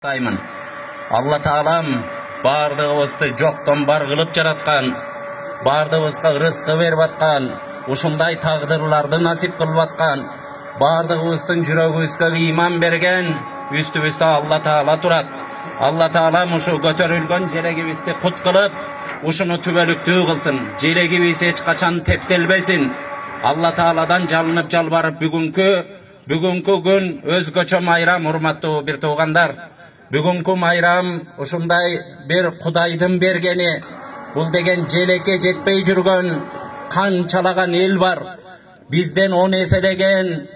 Allah Taalam bardığımızды жоқтан бар кылып жараткан, бардığımızга рызкы берип аткан, ушундай тагдырларды насип кылып аткан, бардığımыздын жүрөгүбүзгө ыйман берген, үстүбүздө Allah Taala турат. Allah Taalam ушу көтөрүлгөн желегибизди кут кылып, ушуну түбөлүктүү кылсын. Желегибиз эч качан тепселбесин. Allah Taaладан жалынып жалбарып бүгүнкү күн өзгөчө майрам, урматтуу бир туугандар. Бүгүнкү майрам ушундай бир Кудайдын бергени. Бул деген желекке жетпей жүргөн канчалаган эл бар. Бизден 10 эселеген,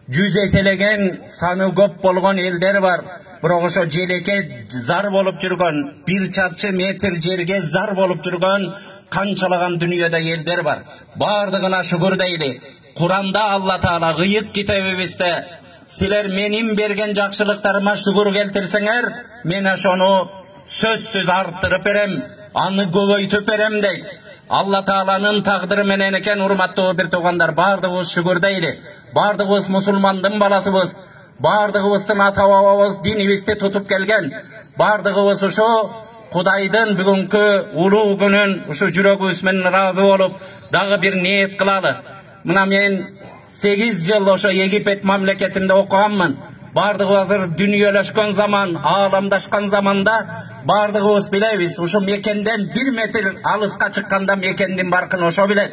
100 эселеген саны көп болгон элдер бар. Бирок ошо желекке зар болуп жүргөн, 1 чарчы метр жерге зар болуп жүргөн канчалаган дүйнөдө элдер бар. Бардыгына шүгүр дейли. Куранда Allah Taala кыйык китебибизде силер менин берген жакшылыктарыма шүгүр келтирсеңер, мен ошону сөзсүз арттырып берем, аны көбөйтүп берем дейт. Allah Taalанын тагдыры менен экен, урматтуу бир туугандар, бардыгыбыз шүгүр дейли. Бардыгыбыз мусулмандын баласыбыз, бардыгыбыздын ата-бабабыз динибизди тутуп келген, бардыгыбыз ушу Кудайдын бүгүнкү улуу күнүн ушу жүрөгүбүз менен ыраазы болуп, дагы бир ниет кылалы. Мына мен 8 жыл ошо Египет мамлекетинде окуганмын. Бардыгы азыр дүнүйөлөшкөн заман, ааламдашкан заманда бардыгыбыз билебиз, ушу мекенден 1 метр алыска чыкканда мекендин баркын ошо билет.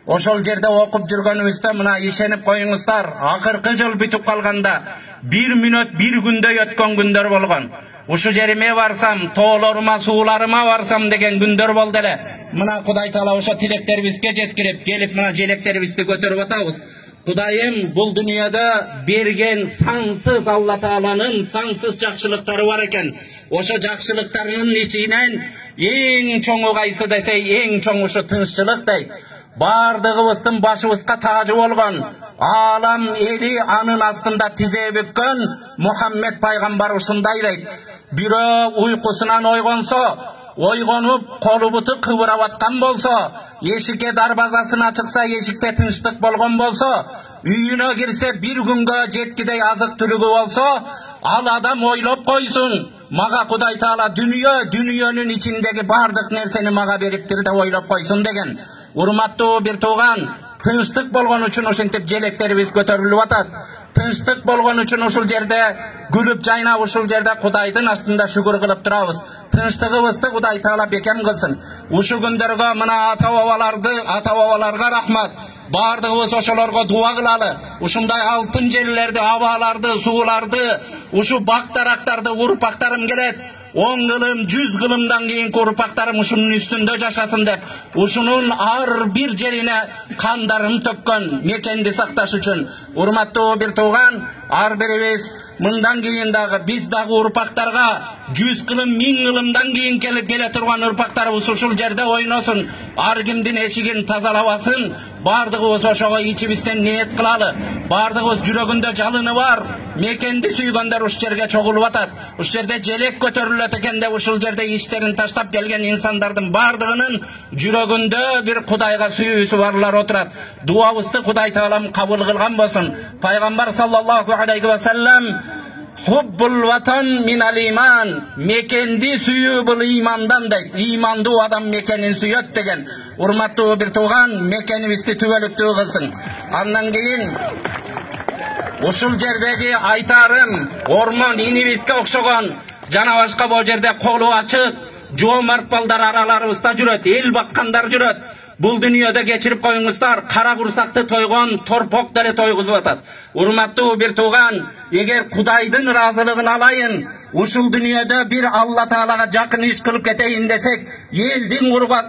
Ошол жерде окуп жүргөнүбүздө мына ишенип коюңуздар, акыркы жыл бүтүп калганда 1 мүнөт 1 күндө өткөн күндөр болгон. Ушу жериме барсам, тоолорума, сууларыма барсам деген күндөр болду эле. Мына Кудай Таала ошо тилектерибизге жеткирип, келип мына желектерибизди көтөрүп атабыз. Кудайым бул дүйнөдө берген сансыз Allah Тааланын сансыз жакшылыктары бар экен. Ошо жакшылыктарынын ичинен эң чоңу кайсы десе, эң чоң ушу тынччылык дейт. Бардыгыбыздын башыбызга таажы болгон, алам эли анын астында тизе бүккөн Мухаммед пайгамбар ушундай дейт. Бирөө уйкусунан ойгонуп, колу буту кыбырап аткан болсо, эшикке дарбазасына чыкса, эшикте тынчтык болгон болсо, үйүнө кирсе 1 күнгө жеткидей азык түлүгү болсо, ал адам ойлоп койсун, мага Кудай Таала дүнүйөнүн ичиндеги бардык нерсени мага бериптир деп ойлоп койсун деген. Урматтуу бир тууган, тынчтык болгон үчүн ошентип желектерибиз көтөрүлүп атат. Тынчтык болгон үчүн ушул жерде күлүп жайнап, ушул жерде Кудайдын астында шүгүр кылып турабыз. Тынчтыгыбызды Кудай Таала бекем кылсын. Ушу күндөргө мына ата-бабаларга рахмат. Бардыгыбыз ошолорго дуа кылалы. Ушундай алтын жерлерди, абаларды, сууларды, ушу бак-дарактарды урпактарым келет. 10 кылым, 100 кылымдан кийинки урпактарым ушунун үстүндө жашасын деп, ушунун ар бир жерине кандарын төккөн мекенди сакташ үчүн. Урматтуу бир тууган, ар бирибиз мындан кийин дагы биз дагы урпактарга 100 кылым, 1000 кылымдан кийин келе турган урпактарыбыз ушул жерде ойносун, ар кимдин эшигин тазалабасын. Бардыгыбыз ошого ичибизден ниет кылалы. Бардыгыбыз жүрөгүндө жалыны бар, мекенди сүйгөндөр ушул жерге чогулуп атат. Ушул жерде желек көтөрүлөт экен деп ушул жерде иштерин таштап келген инсандардын бардыгынын жүрөгүндө бир Кудайга сүйүүсү барлар отурат. Дуабызды Кудай Таалам кабыл кылган болсун. Пайгамбар саллаллаху алейхи ва саллям Hubbul vatan minal iman, mekенди сүйүү бул имандан дейт. Имандуу адам мекенин сүйөт деген. Урматтуу бир тууган, мекенибизди түбөлүктүү кылсын. Андан кийин ушул жердеги айтарым, ормон инибизге окшогон жана башка бул жерде колу ачык, жоомарт балдар араларыбызда жүрөт, эл баккандар жүрөт. Бул дүйнөдө кечирип коюңуздар, кара курсакты тойгон торпок деле тойгузуп атат. Урматтуу бир тууган, эгер Кудайдын ыраазылыгын алайын, ушул дүйнөдө бир Allah Таалага жакын иш кылып кетейин десек, элдин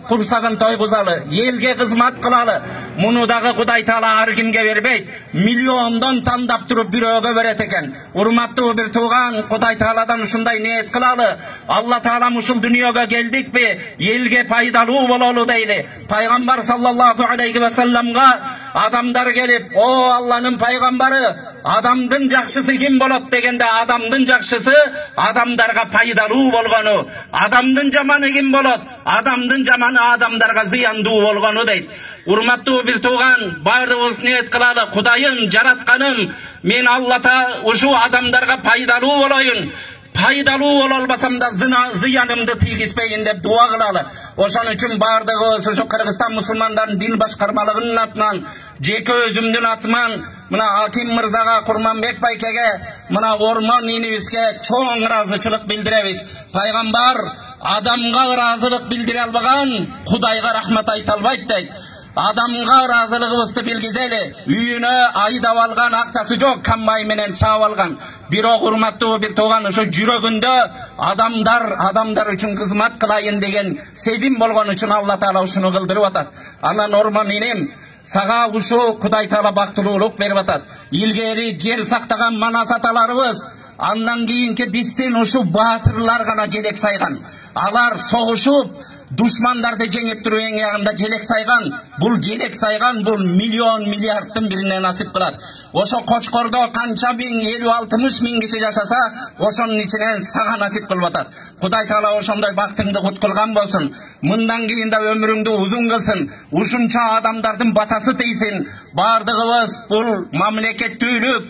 курсагын тойгузалы, элге кызмат кылалы. Муну дагы Кудай Таала ар кимге бербейт, миллиондон тандап туруп бирөөгө берет экен. Урматтуу бир тууган, Кудай Тааладан ушундай ниет кылалы. Allah Таалам ушул дүйнөгө келдикпи, элге пайдалуу бололу дейли. Пайгамбар саллаллаху алейхи ва салламга адамдар келип, "О Алланын пайгамбары, адамдын жакшысы ким болот?" дегенде, адамдын жакшысы адамдарга пайдалуу болгону, адамдын жаманы ким болот? Адамдын жаманы адамдарга зыяндуу болгону дейт. Урматтуу бир тууган, бардыгыбыз ниет кылалы. Кудайым, жаратканым, мен Аллата ушу адамдарга пайдалуу болоюн. пайдалуу боло албасам да зыянымды тийгизбейин деп дуа кылалы. Ошон үчүн бардыгыбыз ошо Кыргызстан мусулмандарынын дин башкармалыгынын атынан, жеке өзүмдүн атыман мына Аким мырзага, Курманбек байкеге, мына Ормон инибизге чоң ыраазычылык билдиребиз. Пайгамбар адамга ыраазылык билдире албаган Кудайга рахмат айта албайт дейт. Адамга ыраазылыгыбызды билгизели. Үйүнө айдап алган акчасы жок, каммай менен чаап алган. Бирок урматтуу бир тууган, ошо жүрөгүндө адамдар үчүн кызмат кылайын деген сезим болгон үчүн Алла Таала ушуну кылдырып атат. Анан Ормон инем, сага ушу Кудай Таала бактылуулук берип атат. Илгери жер сактаган манас аталарыбыз, андан кийинки биздин ушу баатырлар гана желек сайган. Алар согушуп душмандарды жеңип туруп эң ягында желек сайган. Бул желек сайган, бул миллион миллиардтын бирине насип кылат. Ошо Кочкордо канча миң, 50-60 миң киши жашаса, ошонун ичинен сага насип кылып атат. Кудай Таала ошондой бактыңды кут кылган болсун. Мындан кийин да өмүрүңдү узун кылсын. Ушунча адамдардын батасы тийсин. Бардыгыбыз бул мамлекеттүүлүк,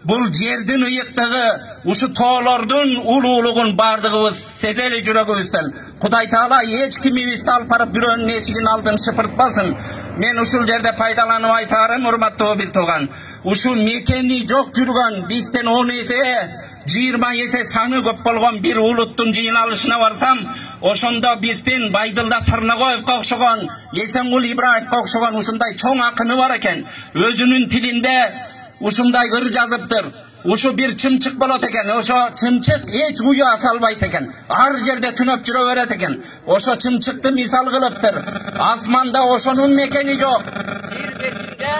бул жердин ыйыктыгы, ушу тоолордун улуулугун бардыгыбыз сезели жүрөгүбүздөн. Кудай Таала эч кимибизди алып барып бирөөнүн эшигин алдын шыпыртпасын. Мен ушул жерде пайдаланып айтарым, урматтуу бир тууган. Ушу мекени жок жүргөн, бизден 10 эсе, 20 эсе саны көп болгон бир улуттун жыйналышына барсам, ошондо биздин Байдылда Сарнагоевго окшогон, Эсенгул Ибраевге окшогон ушундай чоң акыны бар экен. Өзүнүн тилинде ушундай ыр жазыптыр. Ушу бир чымчык болот экен. Ошо чымчык эч уя салбайт экен. Ар жерде түнөп жүрө берет экен. Ошо чымчыкты мисал кылыптыр. Асманда ошонун мекени жок. Жер бетинде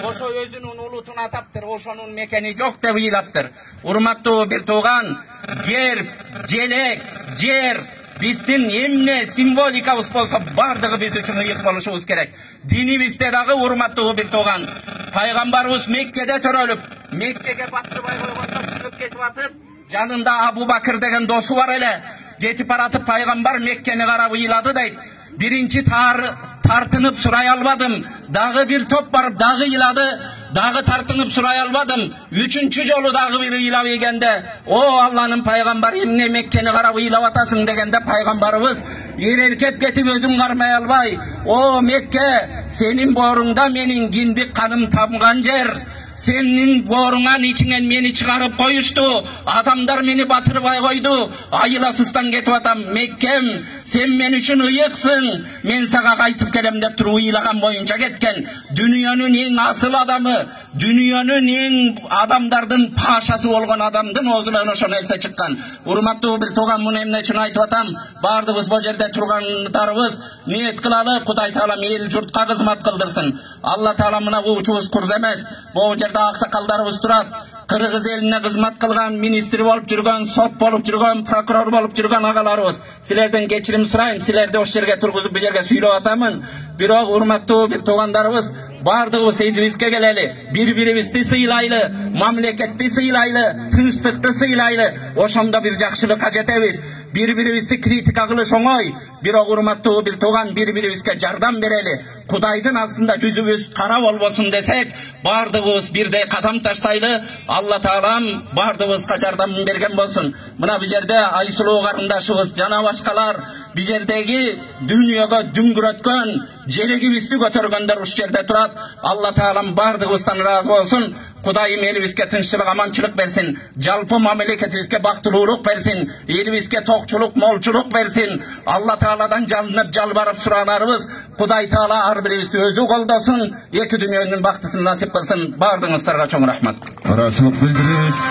ошо өзүнүн улутун атаптыр. Ошонун мекени жок деп ыйлаптыр. Урматтуу бир тууган, желек, жер биздин эмне символикабыз болсо, бардыгы биз үчүн ыйык болушубуз керек. Динибизде дагы, урматтуу бир тууган, пайгамбарыбыз Меккеде төрөлүп, Меккеге батырбай койгондо сүрүп кетип атып, жанында Абу Бакыр деген досу бар эле. Жетип баратып пайгамбар Меккени карап ыйлады дейт. Биринчи тартынып сурай албадым. Дагы бир топ барып дагы ыйлады. Дагы тартынып сурай албадым. Үчүнчү жолу дагы бир ыйлап ийгенде, "О Алланын пайгамбары, эмне Меккени карап ыйлап атасың?" дегенде пайгамбарыбыз эрелкеп кетип өзүн кармай албай, "О Мекке, сенин бооруңда менин киндик каным тамган жер. Senin boğrungan içingen meni çıkarıp koyuştu. Adamlar meni batırıbay koydu. Ayılasızdan getip atam. Mekkem, sen men üçün ıyıksın. Men sağa kaytıp kelem dep turu uyulagan boyunca ketken. Dünyanın en asıl adamı, dünyanın en adamdardın paşası olgan adamdın ozulan oşon else çıkkan. Urmattуу bir tuğan bunu emne için aytıp atam. Bardığız bu jerde turgandarыбыз niyet kılalı. Kuday Taala el jurtqa kızmat kıldırsın. Allah Taala mına uçuğuz kurz emez. Bu жерде аксакалдарыбыз турат. Кыргыз элине кызмат кылган, министр болуп жүргөн, сот болуп жүргөн, прокурор болуп жүргөн агаларыбыз. Силерден кечирим сурайм, силерди ош жерге тургузуп бу жерге сүйлөп атамын. Бирок урматтуу бир туугандарыбыз, бардыгыбыз эзибизге келели, бири-бирибизди сыйлайлы, мамлекетти сыйлайлы, тынчтыкты сыйлайлы. Ошондо бир жакшылыкка жетебиз. Bir-biribizdi kritika kılış oңой. Бирок урматтуу бир тууган, bir-biribizге жардам берели. Кудайдын астында жүзүбүз кара болбосун десек, бардыгыбыз бирдей кадам таштайлы. Алла Таалам бардыгыбызга жардам берген болсун. Мына бу жерде Айсулуу карындашыбыз жана башкалар бу жердеги дүйнөгө дүңгүрөткөн, желегибизди көтөргөндөр уш жерде турат. Алла Таалам бардыгыбыздан ыраазы болсун. Kudayım elibizge tınççılık, amançılık versin. Jalpı mamleketibizge baktılуулuk versin. Elibizge tokçuluk, molçuluk versin. Allah Taala'dan jalınıp jalbarıp suranarыбыз. Kuday Taala har biribizdi özü koldaсын. Eki dünyanın baktısını nasip kılsın. Bardığınızlarga çoğun rahmat. Rahatçılık bildiririz.